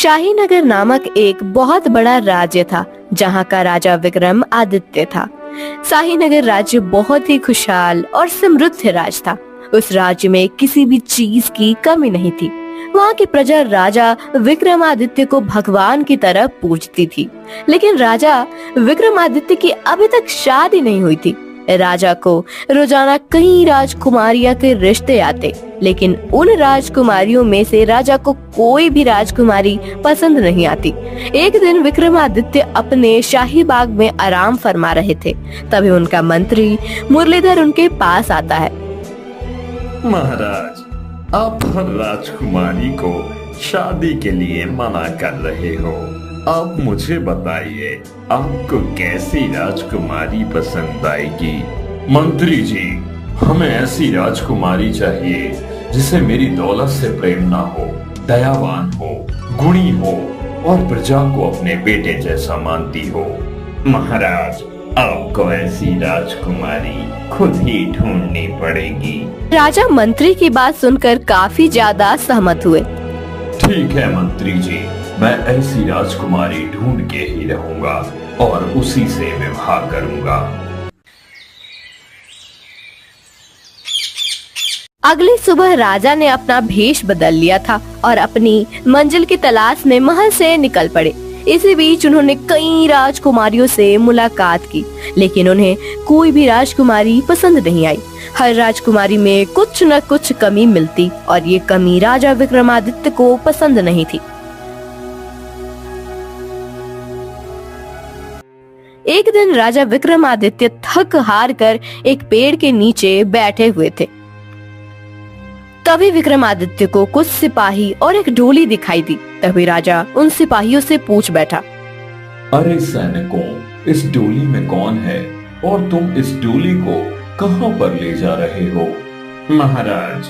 शाहीनगर नामक एक बहुत बड़ा राज्य था जहाँ का राजा विक्रमादित्य था। शाहीनगर राज्य बहुत ही खुशहाल और समृद्ध राज्य था। उस राज्य में किसी भी चीज की कमी नहीं थी। वहाँ की प्रजा राजा विक्रमादित्य को भगवान की तरह पूजती थी। लेकिन राजा विक्रमादित्य की अभी तक शादी नहीं हुई थी। राजा को रोजाना कई राजकुमारियां के रिश्ते आते, लेकिन उन राजकुमारियों में से राजा को कोई भी राजकुमारी पसंद नहीं आती। एक दिन विक्रमादित्य अपने शाही बाग में आराम फरमा रहे थे। तभी उनका मंत्री मुरलीधर उनके पास आता है। महाराज, आप हर राजकुमारी को शादी के लिए मना कर रहे हो। आप मुझे बताइए, आपको कैसी राजकुमारी पसंद आएगी? मंत्री जी, हमें ऐसी राजकुमारी चाहिए जिसे मेरी दौलत से प्रेम ना हो, दयावान हो, गुणी हो और प्रजा को अपने बेटे जैसा मानती हो। महाराज, आपको ऐसी राजकुमारी खुद ही ढूंढनी पड़ेगी। राजा मंत्री की बात सुनकर काफी ज्यादा सहमत हुए। ठीक है मंत्री जी, मैं ऐसी राजकुमारी ढूंढ के ही रहूंगा और उसी से विवाह करूंगा। अगली सुबह राजा ने अपना भेष बदल लिया था और अपनी मंजिल की तलाश में महल से निकल पड़े। इसी बीच उन्होंने कई राजकुमारियों से मुलाकात की, लेकिन उन्हें कोई भी राजकुमारी पसंद नहीं आई। हर राजकुमारी में कुछ न कुछ कमी मिलती और ये कमी राजा विक्रमादित्य को पसंद नहीं थी। एक दिन राजा विक्रमादित्य थक हार कर एक पेड़ के नीचे बैठे हुए थे। तभी विक्रमादित्य को कुछ सिपाही और एक डोली दिखाई दी। तभी राजा उन सिपाहियों से पूछ बैठा, अरे सैनिकों, इस डोली में कौन है और तुम इस डोली को कहां पर ले जा रहे हो? महाराज,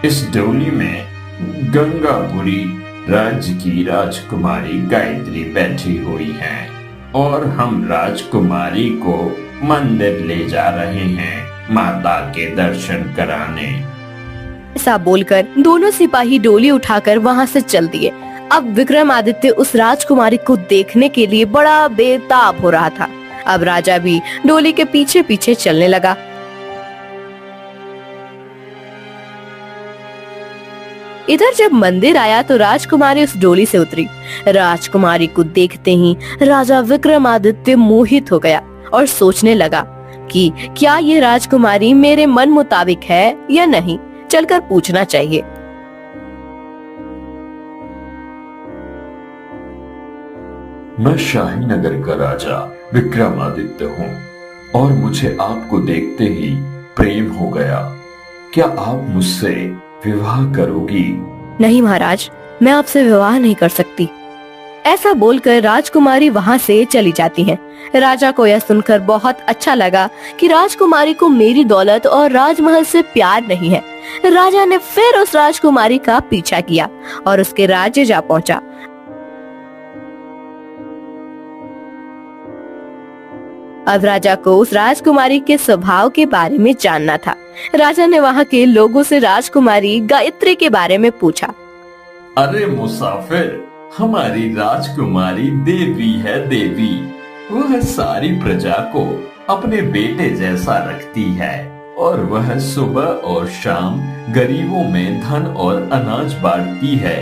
इस डोली में गंगापुरी राज्य की राजकुमारी गायत्री बैठी हुई है और हम राजकुमारी को मंदिर ले जा रहे हैं माता के दर्शन कराने। ऐसा बोलकर दोनों सिपाही डोली उठाकर वहां से चल दिए। अब विक्रमादित्य उस राजकुमारी को देखने के लिए बड़ा बेताब हो रहा था। अब राजा भी डोली के पीछे पीछे चलने लगा। इधर जब मंदिर आया तो राजकुमारी उस डोली से उतरी। राजकुमारी को देखते ही राजा विक्रमादित्य मोहित हो गया और सोचने लगा कि क्या ये राजकुमारी मेरे मन मुताबिक है या नहीं, चलकर पूछना चाहिए। मैं शाहीनगर का राजा विक्रमादित्य हूँ और मुझे आपको देखते ही प्रेम हो गया। क्या आप मुझसे विवाह करोगी? नहीं महाराज, मैं आपसे विवाह नहीं कर सकती। ऐसा बोलकर राजकुमारी वहां से चली जाती हैं। राजा को यह सुनकर बहुत अच्छा लगा कि राजकुमारी को मेरी दौलत और राजमहल से प्यार नहीं है। राजा ने फिर उस राजकुमारी का पीछा किया और उसके राज्य जा पहुंचा। अब राजा को उस राजकुमारी के स्वभाव के बारे में जानना था। राजा ने वहां के लोगों से राजकुमारी गायत्री के बारे में पूछा। अरे मुसाफिर, हमारी राजकुमारी देवी है देवी। वह सारी प्रजा को अपने बेटे जैसा रखती है और वह सुबह और शाम गरीबों में धन और अनाज बांटती है।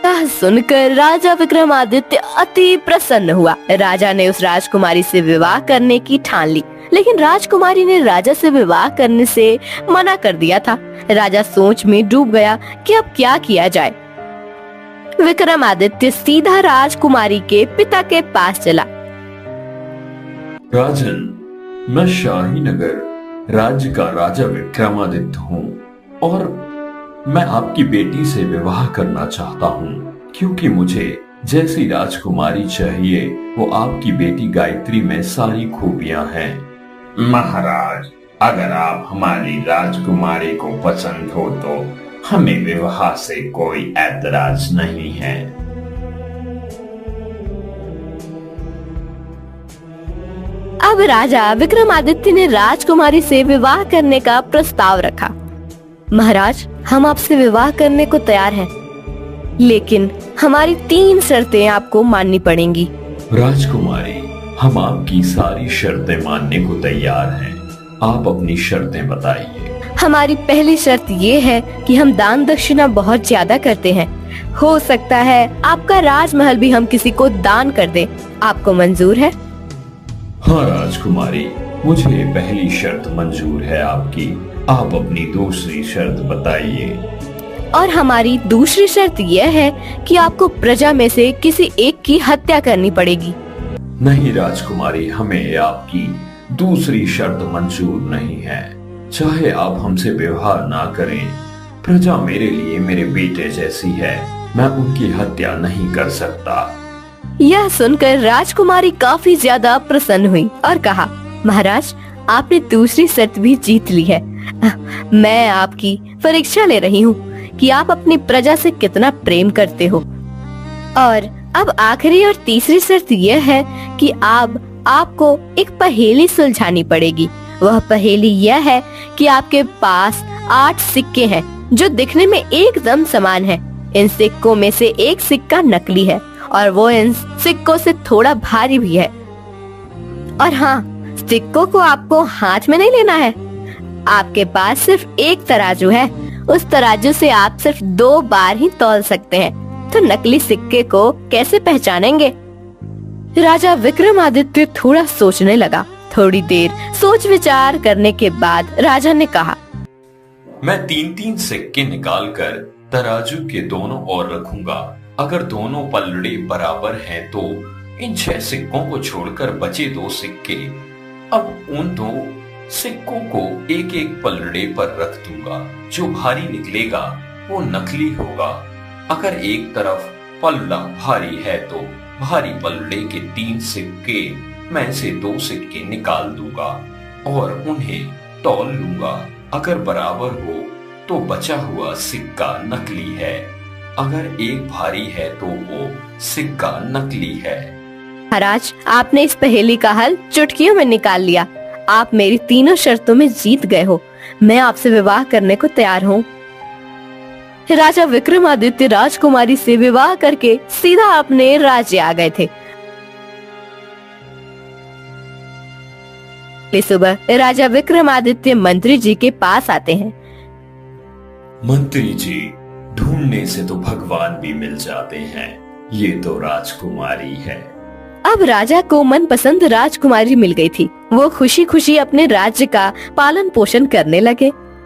यह सुनकर राजा विक्रमादित्य अति प्रसन्न हुआ। राजा ने उस राजकुमारी से विवाह करने की ठान ली, लेकिन राजकुमारी ने राजा से विवाह करने से मना कर दिया था। राजा सोच में डूब गया कि अब क्या किया जाए। विक्रमादित्य सीधा राजकुमारी के पिता के पास चला। राजन, मैं शाहीनगर राज्य का राजा विक्रमादित्य हूँ और मैं आपकी बेटी से विवाह करना चाहता हूँ, क्योंकि मुझे जैसी राजकुमारी चाहिए वो आपकी बेटी गायत्री में सारी खूबियां हैं। महाराज, अगर आप हमारी राजकुमारी को पसंद हो तो हमें विवाह से कोई ऐतराज नहीं है। अब राजा विक्रमादित्य ने राजकुमारी से विवाह करने का प्रस्ताव रखा। महाराज, हम आपसे विवाह करने को तैयार हैं, लेकिन हमारी 3 शर्तें आपको माननी पड़ेंगी। राजकुमारी, हम आपकी सारी शर्तें मानने को तैयार हैं। आप अपनी शर्तें बताइए। हमारी पहली शर्त ये है कि हम दान दक्षिणा बहुत ज्यादा करते हैं। हो सकता है आपका राजमहल भी हम किसी को दान कर दें। आपको मंजूर है? हाँ राजकुमारी, मुझे पहली शर्त मंजूर है आपकी। आप अपनी दूसरी शर्त बताइए। और हमारी दूसरी शर्त यह है कि आपको प्रजा में से किसी एक की हत्या करनी पड़ेगी। नहीं राजकुमारी, हमें आपकी दूसरी शर्त मंजूर नहीं है। चाहे आप हमसे व्यवहार ना करें, प्रजा मेरे लिए मेरे बेटे जैसी है। मैं उनकी हत्या नहीं कर सकता। यह सुनकर राजकुमारी काफी ज्यादा प्रसन्न हुई और कहा, महाराज, आपने दूसरी शर्त भी जीत ली है। मैं आपकी परीक्षा ले रही हूँ कि आप अपनी प्रजा से कितना प्रेम करते हो। और अब आखिरी और तीसरी शर्त यह है कि आपको एक पहेली सुलझानी पड़ेगी। वह पहेली यह है कि आपके पास 8 सिक्के हैं जो दिखने में एकदम समान हैं। इन सिक्कों में से एक सिक्का नकली है और वो इन सिक्कों से थोड़ा भारी भी है। और हाँ, सिक्कों को आपको हाथ में नहीं लेना है। आपके पास सिर्फ एक तराजू है। उस तराजू से आप सिर्फ 2 बार ही तौल सकते हैं। तो नकली सिक्के को कैसे पहचानेंगे? राजा विक्रमादित्य थोड़ा सोचने लगा। थोड़ी देर सोच विचार करने के बाद राजा ने कहा, मैं 3-3 सिक्के निकाल कर तराजू के दोनों ओर रखूंगा। अगर दोनों पलड़े बराबर हैं तो इन 6 सिक्कों को छोड़कर बचे 2 सिक्के, अब उन 2 सिक्कों को एक एक पलड़े पर रख दूंगा। जो भारी निकलेगा वो नकली होगा। अगर एक तरफ पलड़ा भारी है तो भारी पलड़े के 3 सिक्के मैं से 2 सिक्के निकाल दूंगा और उन्हें तौल लूंगा। अगर बराबर हो तो बचा हुआ सिक्का नकली है। अगर एक भारी है तो वो सिक्का नकली है। महाराज, आपने इस पहेली का हल चुटकियों में निकाल लिया। आप मेरी तीनों शर्तों में जीत गए हो। मैं आपसे विवाह करने को तैयार हूँ। राजा विक्रमादित्य राजकुमारी से विवाह करके सीधा अपने राज्य आ गए थे। सुबह राजा विक्रमादित्य मंत्री जी के पास आते हैं। मंत्री जी, ढूंढने से तो भगवान भी मिल जाते हैं। ये तो राजकुमारी है। अब राजा को मनपसंद राजकुमारी मिल गई थी। वो खुशी खुशी अपने राज्य का पालन पोषण करने लगे।